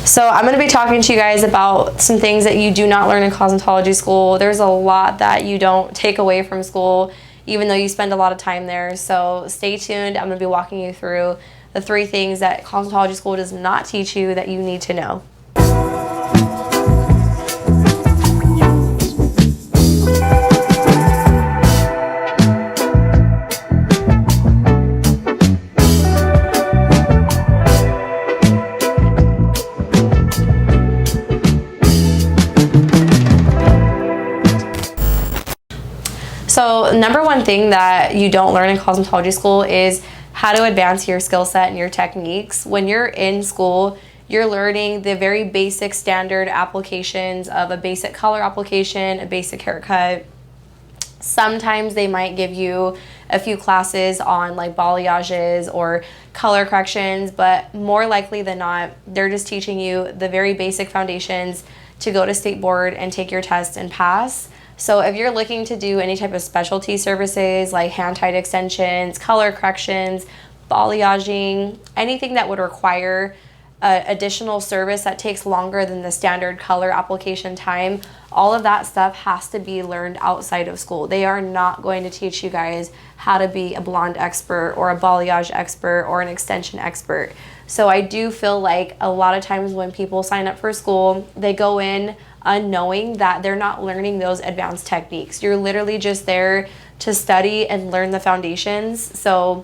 So I'm going to be talking to you guys about some things that you do not learn in cosmetology school. There's a lot that you don't take away from school, even though you spend a lot of time there. So stay tuned. I'm going to be walking you through the 3 things that cosmetology school does not teach you that you need to know. So number one thing that you don't learn in cosmetology school is how to advance your skill set and your techniques. When you're in school, you're learning the very basic standard applications of a basic color application, a basic haircut. Sometimes they might give you a few classes on like balayages or color corrections, but more likely than not, they're just teaching you the very basic foundations to go to state board and take your test and pass. So if you're looking to do any type of specialty services like hand-tied extensions, color corrections, balayaging, anything that would require additional service that takes longer than the standard color application time, all of that stuff has to be learned outside of school. They are not going to teach you guys how to be a blonde expert or a balayage expert or an extension expert. So I do feel like a lot of times when people sign up for school, they go in unknowing that they're not learning those advanced techniques. You're literally just there to study and learn the foundations. So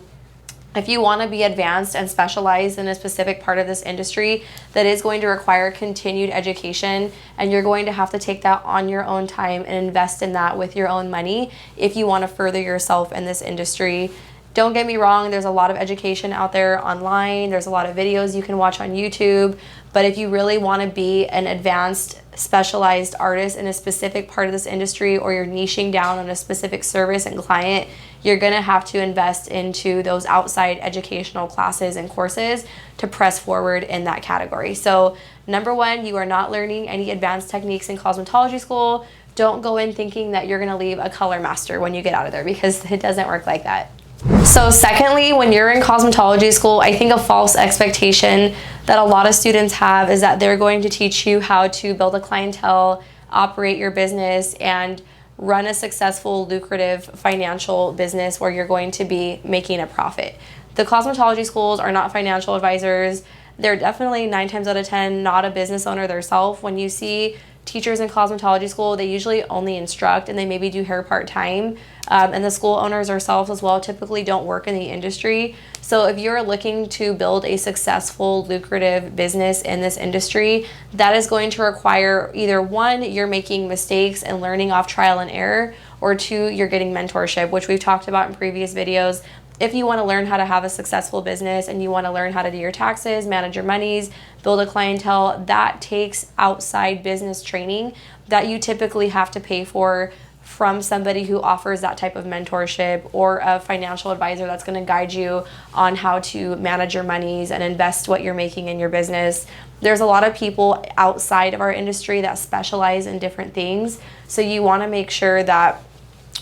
if you want to be advanced and specialized in a specific part of this industry, that is going to require continued education, and you're going to have to take that on your own time and invest in that with your own money if you want to further yourself in this industry. Don't get me wrong, there's a lot of education out there online, there's a lot of videos you can watch on YouTube, but if you really want to be an advanced, specialized artist in a specific part of this industry, or you're niching down on a specific service and client, you're going to have to invest into those outside educational classes and courses to press forward in that category. So number one, you are not learning any advanced techniques in cosmetology school. Don't go in thinking that you're going to leave a color master when you get out of there, because it doesn't work like that. So secondly, when you're in cosmetology school, I think a false expectation that a lot of students have is that they're going to teach you how to build a clientele, operate your business, and run a successful, lucrative financial business where you're going to be making a profit. The cosmetology schools are not financial advisors. They're definitely 9 times out of 10 not a business owner themselves. When you see teachers in cosmetology school, they usually only instruct and they maybe do hair part-time. And the school owners themselves as well typically don't work in the industry. So if you're looking to build a successful, lucrative business in this industry, that is going to require either 1, you're making mistakes and learning off trial and error, or 2, you're getting mentorship, which we've talked about in previous videos. If you want to learn how to have a successful business and you want to learn how to do your taxes, manage your monies, build a clientele, that takes outside business training that you typically have to pay for from somebody who offers that type of mentorship, or a financial advisor that's going to guide you on how to manage your monies and invest what you're making in your business. There's a lot of people outside of our industry that specialize in different things. So you want to make sure that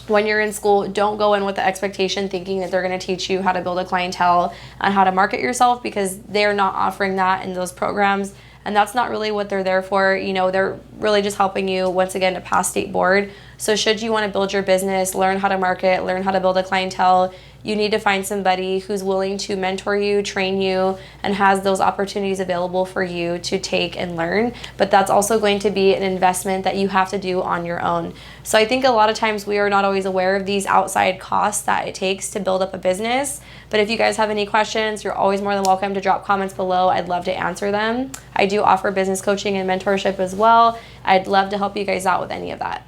when you're in school, don't go in with the expectation thinking that they're going to teach you how to build a clientele and how to market yourself, because they're not offering that in those programs. And that's not really what they're there for. You know, they're really just helping you, once again, to pass state board. So should you want to build your business, learn how to market, learn how to build a clientele, you need to find somebody who's willing to mentor you, train you, and has those opportunities available for you to take and learn. But that's also going to be an investment that you have to do on your own. So I think a lot of times we are not always aware of these outside costs that it takes to build up a business. But if you guys have any questions, you're always more than welcome to drop comments below. I'd love to answer them. I do offer business coaching and mentorship as well. I'd love to help you guys out with any of that.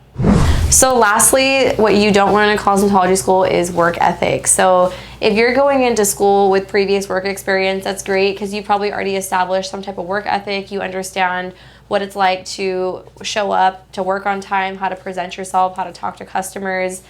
So lastly, what you don't learn in cosmetology school is work ethic. So if you're going into school with previous work experience, that's great, because you probably already established some type of work ethic. You understand what it's like to show up, to work on time, how to present yourself, how to talk to customers.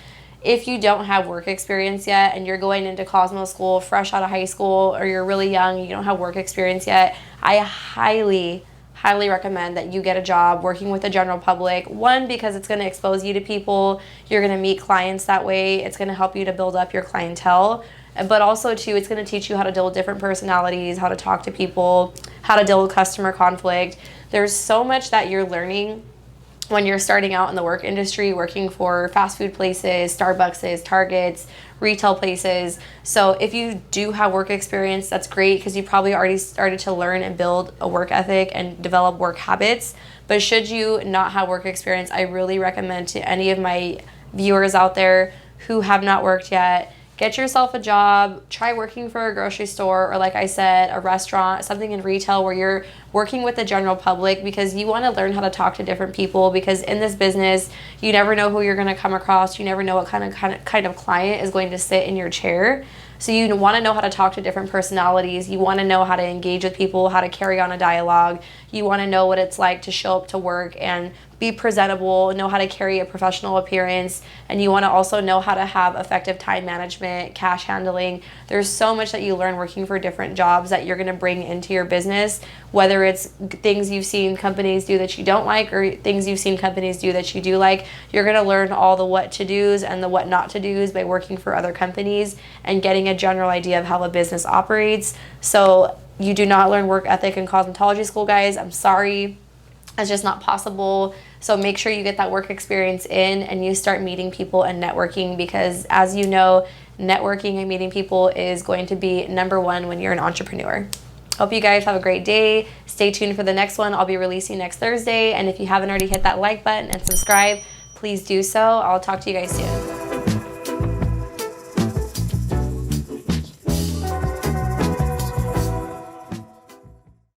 If you don't have work experience yet and you're going into Cosmo school fresh out of high school, or you're really young, you don't have work experience yet, I highly recommend that you get a job working with the general public. 1, because it's going to expose you to people. You're going to meet clients that way. It's going to help you to build up your clientele. but also too, it's going to teach you how to deal with different personalities, how to talk to people, how to deal with customer conflict. There's so much that you're learning when you're starting out in the work industry, working for fast food places, Starbucks, Targets, retail places. So if you do have work experience, that's great, because you probably already started to learn and build a work ethic and develop work habits. But should you not have work experience, I really recommend to any of my viewers out there who have not worked yet, get yourself a job, try working for a grocery store, or like I said, a restaurant, something in retail where you're working with the general public, because you want to learn how to talk to different people, because in this business, you never know who you're going to come across. You never know what kind of client is going to sit in your chair. So you want to know how to talk to different personalities. You want to know how to engage with people, how to carry on a dialogue. You want to know what it's like to show up to work and be presentable, know how to carry a professional appearance, and you want to also know how to have effective time management, cash handling. There's so much that you learn working for different jobs that you're going to bring into your business, whether it's things you've seen companies do that you don't like or things you've seen companies do that you do like. You're going to learn all the what to do's and the what not to do's by working for other companies and getting a general idea of how a business operates. So you do not learn work ethic in cosmetology school, guys. I'm sorry. It's just not possible. So make sure you get that work experience in and you start meeting people and networking, because as you know, networking and meeting people is going to be number one when you're an entrepreneur. Hope you guys have a great day. Stay tuned for the next one. I'll be releasing next Thursday. And if you haven't already hit that like button and subscribe, please do so. I'll talk to you guys soon.